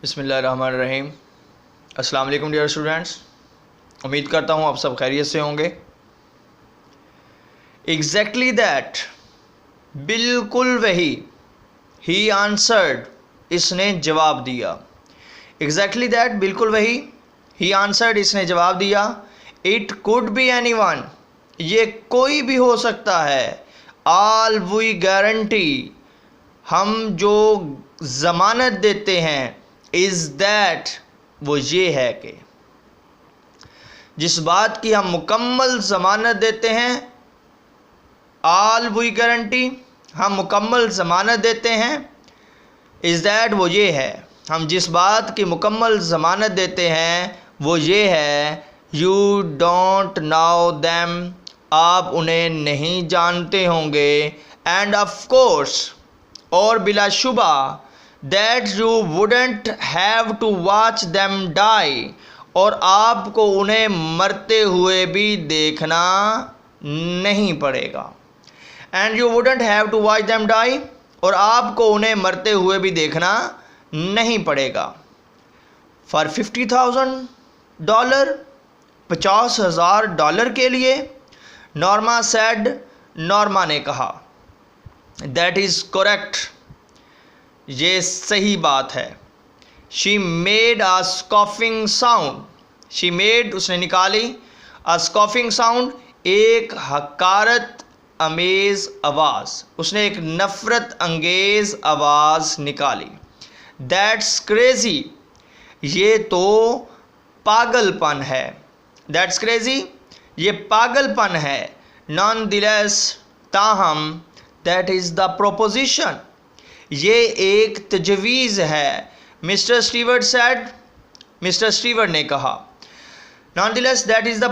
बिस्मिल्लाहिर्रहमानिर्रहीम। अस्सलाम वालेकुम डियर स्टूडेंट्स, उम्मीद करता हूँ आप सब खैरियत से होंगे। एग्जैक्टली दैट, बिल्कुल वही। ही आंसर्ड, इसने जवाब दिया। एग्जैक्टली दैट, बिल्कुल वही। ही आंसर्ड, इसने जवाब दिया। इट कुड बी एनीवन, ये कोई भी हो सकता है। ऑल वी गारंटी, हम जो ज़मानत देते हैं, इज़ दैट, वो ये है कि जिस बात की हम मुकम्मल ज़मानत देते हैं, ऑल वी गारंटी, हम मुकम्मल ज़मानत देते हैं, इज़ दैट, वो ये है। हम जिस बात की मुकम्मल ज़मानत देते हैं वो ये है, यू डोंट नो दैम, आप उन्हें नहीं जानते होंगे। एंड ऑफ कोर्स, और बिलाशुबा, that you wouldn't have to watch them die, और आपको उन्हें मरते हुए भी देखना नहीं पड़ेगा। And you wouldn't have to watch them die, और आपको उन्हें मरते हुए भी देखना नहीं पड़ेगा। फॉर $50,000, $50,000 के लिए। नॉर्मा सेड, नॉर्मा ने कहा। दैट इज़ करेक्ट, ये सही बात है। She made a scoffing sound, she made, उसने निकाली, अ स्कॉफिंग साउंड, एक हकारत अमेज़ आवाज़, उसने एक नफ़रत अंगेज़ आवाज़ निकाली। दैट्स क्रेज़ी, ये तो पागलपन है। दैट्स क्रेज़ी, ये पागलपन है। नॉन दिलेस, ताहम, दैट इज़ द प्रोपोजिशन, ये एक तजवीज़ है। Mister Stewart said, mister Stewart ने कहा। Nonetheless, that is the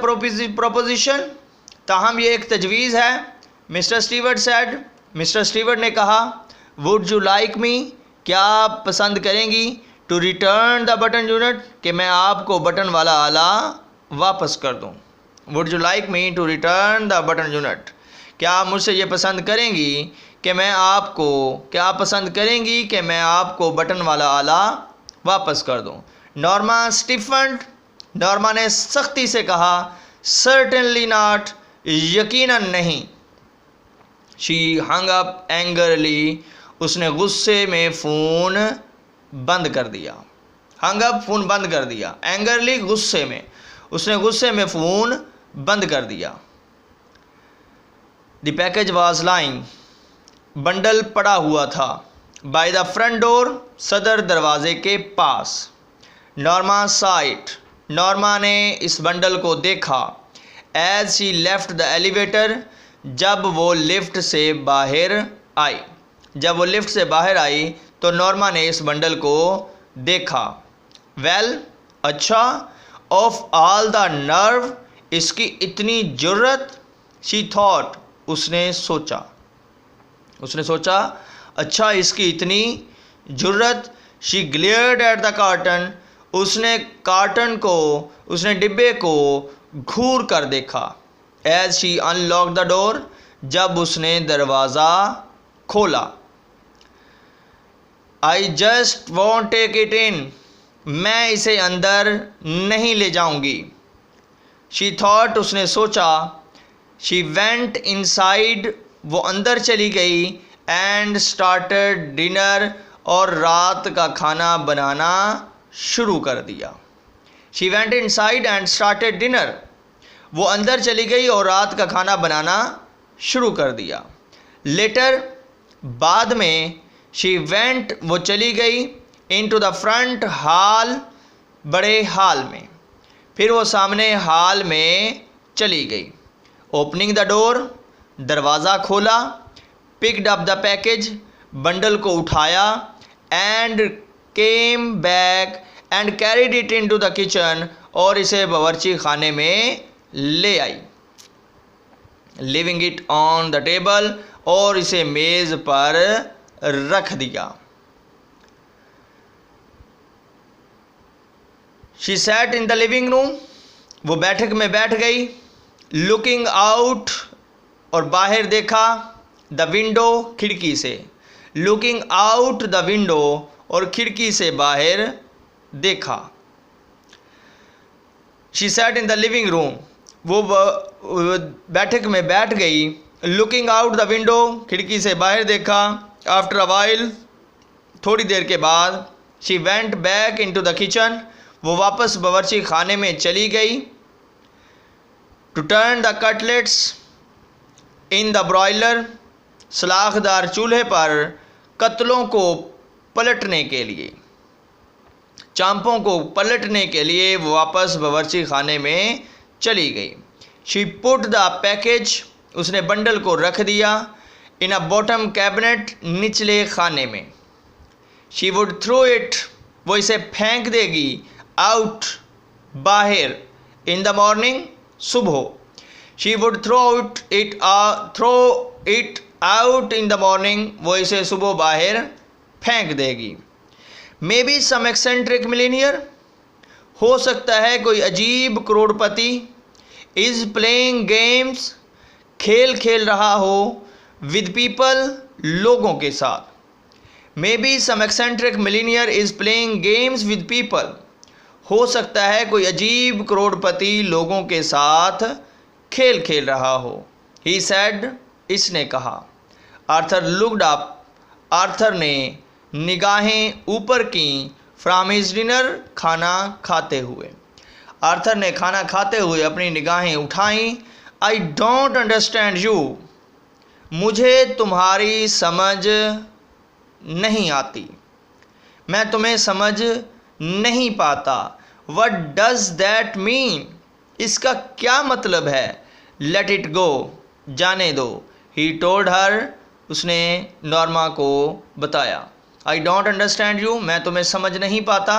proposition, ताहम ये एक तजवीज़ है। Mister Stewart said, mister Stewart ने कहा। वुड यू लाइक मी, क्या आप पसंद करेंगी, to return the button unit, कि मैं आपको बटन वाला आला वापस कर दूं। Would you like me to return the button unit, क्या आप मुझसे ये पसंद करेंगी कि मैं आपको, क्या आप पसंद करेंगी कि मैं आपको बटन वाला आला वापस कर दूं। नॉर्मा स्टिफन्ड, नॉर्मा ने सख्ती से कहा। सर्टेनली नॉट, यकीनन नहीं। शी हंग अप एंगरली, उसने गुस्से में फ़ोन बंद कर दिया। हंग अप, फ़ोन बंद कर दिया। एंगरली, गुस्से में, उसने गुस्से में फ़ोन बंद कर दिया। The package was lying, bundle पड़ा हुआ था। बाय द फ्रंट डोर, सदर दरवाजे के पास। नॉर्मा साइट, नॉर्मा ने इस बंडल को देखा। As she left the elevator, जब वो लिफ्ट से बाहर आई, जब वो लिफ्ट से बाहर आई तो नॉर्मा ने इस बंडल को देखा। वेल, अच्छा, ऑफ ऑल द नर्व, इसकी इतनी जुर्रत। शी थॉट, उसने सोचा, उसने सोचा, अच्छा इसकी इतनी जुर्रत। She glared at the carton, उसने कार्टन को, उसने डिब्बे को घूर कर देखा। As she unlock the door, जब उसने दरवाज़ा खोला। I just want take it in, मैं इसे अंदर नहीं ले जाऊंगी। शी थॉट, उसने सोचा। शी वेंट इनसाइड, वो अंदर चली गई। एंड स्टार्टेड डिनर, और रात का खाना बनाना शुरू कर दिया। She went inside and started dinner, वो अंदर चली गई और रात का खाना बनाना शुरू कर दिया। लेटर, बाद में, शी वेंट, वो चली गई, इनटू द फ्रंट हॉल, बड़े हॉल में, फिर वो सामने हॉल में चली गई। ओपनिंग द डोर, दरवाज़ा खोला। Picked up the package, bundle को उठाया। And came back and carried it into the kitchen, और इसे बावर्ची खाने में ले आई। Leaving it on the table, और इसे मेज़ पर रख दिया। She sat in the living room, वो बैठक में बैठ गई। लुकिंग आउट, और बाहर देखा। द विंडो, खिड़की से। लुकिंग आउट द विंडो, और खिड़की से बाहर देखा। She sat in the living room, वो बैठक में बैठ गई। लुकिंग आउट द विंडो, खिड़की से बाहर देखा। आफ्टर अ वाइल, थोड़ी देर के बाद। She went back into the kitchen, वो वापस बावर्ची खाने में चली गई। To turn the cutlets in the broiler, सलाखदार चूल्हे पर कतलों को पलटने के लिए, चांपों को पलटने के लिए वो वापस बावर्ची खाने में चली गई। शी पुट द पैकेज, उसने बंडल को रख दिया। इन अ बॉटम कैबिनेट, निचले खाने में। शी वुड थ्रो इट, वो इसे फेंक देगी। आउट, बाहर। इन द मॉर्निंग, सुबह। She would throw it out in the morning, वो इसे सुबह बाहर फेंक देगी। Maybe some eccentric millionaire, हो सकता है कोई अजीब करोड़पति। इज प्लेइंग गेम्स, खेल खेल रहा हो। विद पीपल, लोगों के साथ। Maybe some eccentric millionaire is playing games with people, हो सकता है कोई अजीब करोड़पति लोगों के साथ खेल खेल रहा हो। ही सैड, इसने कहा। आर्थर लुक्ड अप, आर्थर ने निगाहें ऊपर की। फ्रॉम हिज डिनर, खाना खाते हुए। आर्थर ने खाना खाते हुए अपनी निगाहें उठाईं। आई डोंट अंडरस्टैंड यू, मुझे तुम्हारी समझ नहीं आती, मैं तुम्हें समझ नहीं पाता। वट डज दैट मीन, इसका क्या मतलब है। लेट इट गो, जाने दो। ही टोल्ड हर, उसने नॉर्मा को बताया। आई डोंट अंडरस्टैंड यू, मैं तुम्हें समझ नहीं पाता,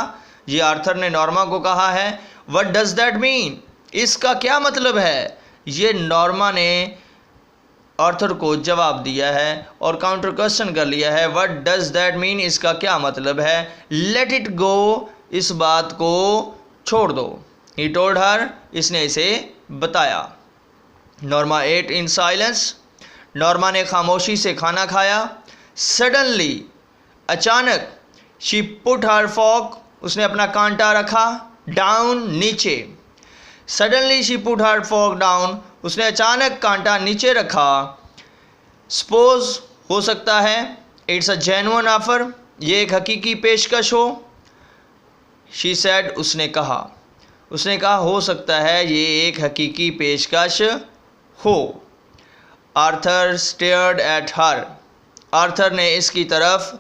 ये आर्थर ने नॉर्मा को कहा है। वट डज दैट मीन, इसका क्या मतलब है, ये नॉर्मा ने आर्थर को जवाब दिया है और काउंटर क्वेश्चन कर लिया है। वट डज दैट मीन, इसका क्या मतलब है। लेट इट गो, इस बात को छोड़ दो। ही टोल्ड हर, इसने इसे बताया। Norma ate in silence, Norma ने खामोशी से खाना खाया। सडनली, अचानक। शी पुट हर फॉर्क, उसने अपना कांटा रखा। डाउन, नीचे। Suddenly she put her fork down, उसने अचानक कांटा नीचे रखा। सपोज, हो सकता है। इट्स अ जेन्युइन ऑफर, ये एक हकीकी पेशकश हो। शी सैड, उसने कहा। उसने कहा हो सकता है ये एक हकीकी पेशकश हो। Arthur stared at her, Arthur ने इसकी तरफ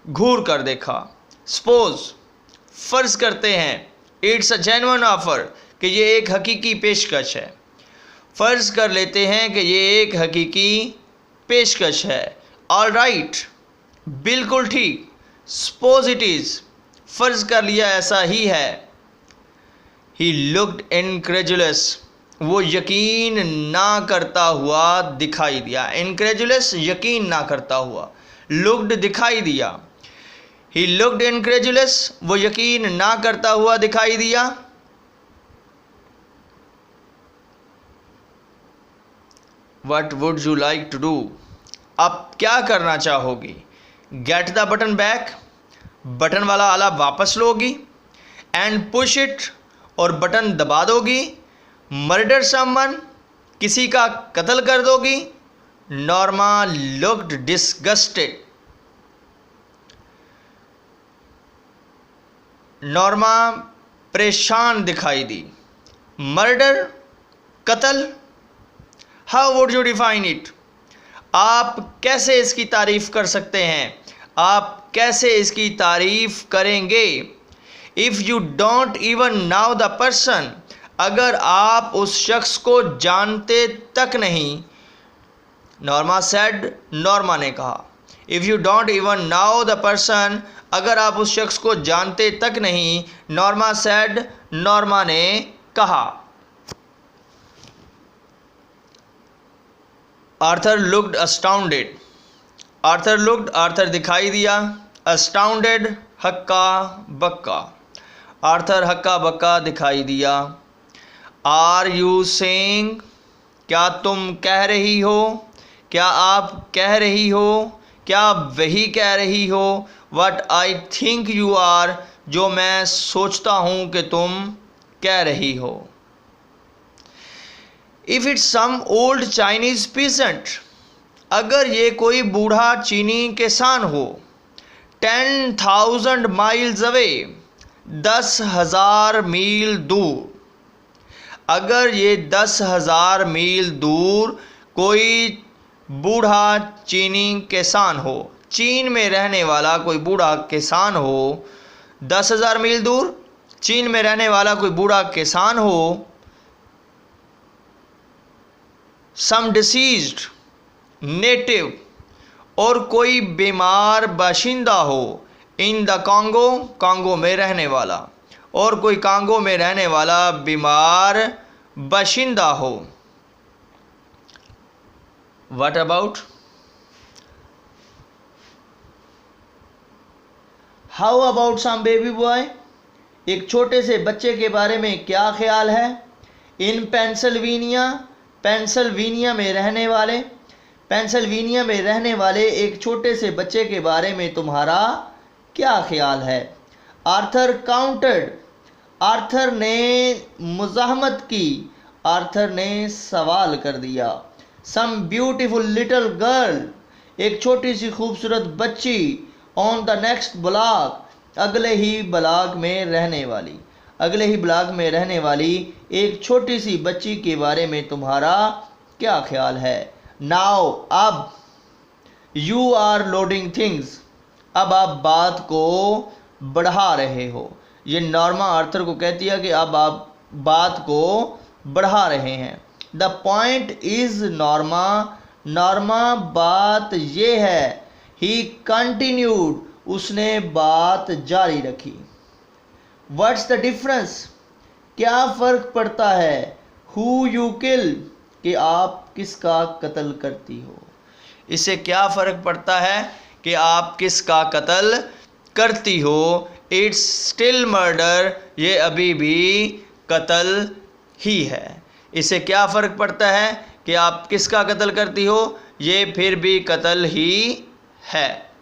घूर कर देखा। सपोज, फ़र्ज़ करते हैं। इट्स अ जेन्युइन ऑफर, कि ये एक हकीकी पेशकश है। फ़र्ज़ कर लेते हैं कि ये एक हकीकी पेशकश है। ऑल राइट, बिल्कुल ठीक। सपोज इट इज़, फ़र्ज़ कर लिया ऐसा ही है। ही लुक्ड इनक्रेजुलस, वो यकीन ना करता हुआ दिखाई दिया। इनक्रेजुलस, यकीन ना करता हुआ। लुक्ड, दिखाई दिया। ही लुक्ड इनक्रेजुलस, वो यकीन ना करता हुआ दिखाई दिया। What would you like to do, अब क्या करना चाहोगी। Get the button back, button वाला आला वापस लोगी। एंड पुश इट, और बटन दबा दोगी। मर्डर समवन, किसी का कत्ल कर दोगी। नॉर्मा लुक्ड डिस्गस्टेड, नॉर्मा परेशान दिखाई दी। मर्डर, कत्ल। How would you define it, आप कैसे इसकी तारीफ कर सकते हैं, आप कैसे इसकी तारीफ करेंगे। If you don't even now the person, अगर आप उस शख्स को जानते तक नहीं। नॉर्मा सेड, नॉर्मा ने कहा। If you don't even now the person, अगर आप उस शख्स को जानते तक नहीं। नॉर्मा सेड, नॉर्मा ने कहा। Arthur looked अस्टाउंडेड, Arthur looked, Arthur दिखाई दिया। अस्टाउंडेड, हक्का बक्का, आर्थर हक्का बक्का दिखाई दिया। आर यू सेइंग, क्या तुम कह रही हो, क्या आप कह रही हो, क्या आप वही कह रही हो। What I think you are, जो मैं सोचता हूँ कि तुम कह रही हो। If it's some old Chinese peasant, अगर ये कोई बूढ़ा चीनी किसान हो, 10,000 माइल्स अवे, 10,000 मील दूर, अगर ये 10,000 मील दूर कोई बूढ़ा चीनी किसान हो, चीन में रहने वाला कोई बूढ़ा किसान हो, 10,000 मील दूर चीन में रहने वाला कोई बूढ़ा किसान हो, सम डिसीज्ड नेटिव, और कोई बीमार बाशिंदा हो, इन द कॉन्गो, कॉन्गो में रहने वाला, और कोई कॉन्गो में रहने वाला बीमार बाशिंदा हो। What about? How about some baby boy, एक छोटे से बच्चे के बारे में क्या ख्याल है? इन पेंसिल्वेनिया, पेंसिल्वेनिया में रहने वाले, पेंसिल्वेनिया में रहने वाले एक छोटे से बच्चे के बारे में तुम्हारा क्या ख्याल है? आर्थर काउंटेड, आर्थर ने मुज़ाहमत की, आर्थर ने सवाल कर दिया। सम ब्यूटीफुल लिटिल गर्ल, एक छोटी सी खूबसूरत बच्ची, ऑन द नेक्स्ट ब्लॉक, अगले ही ब्लॉक में रहने वाली, अगले ही ब्लॉक में रहने वाली एक छोटी सी बच्ची के बारे में तुम्हारा क्या ख्याल है? नाउ, अब, यू आर लोडिंग थिंग्स, अब आप बात को बढ़ा रहे हो। ये नॉर्मा आर्थर को कहती है कि अब आप बात को बढ़ा रहे हैं। The point is Norma, Norma बात ये है। ही कंटिन्यूड, उसने बात जारी रखी। व्हाट्स द डिफरेंस, क्या फ़र्क पड़ता है? हु यू किल, कि आप किसका कत्ल करती हो। इससे क्या फ़र्क पड़ता है कि आप किसका कत्ल करती हो? इट्स स्टिल मर्डर, ये अभी भी कत्ल ही है। इससे क्या फ़र्क पड़ता है कि आप किसका कत्ल करती हो? ये फिर भी कत्ल ही है।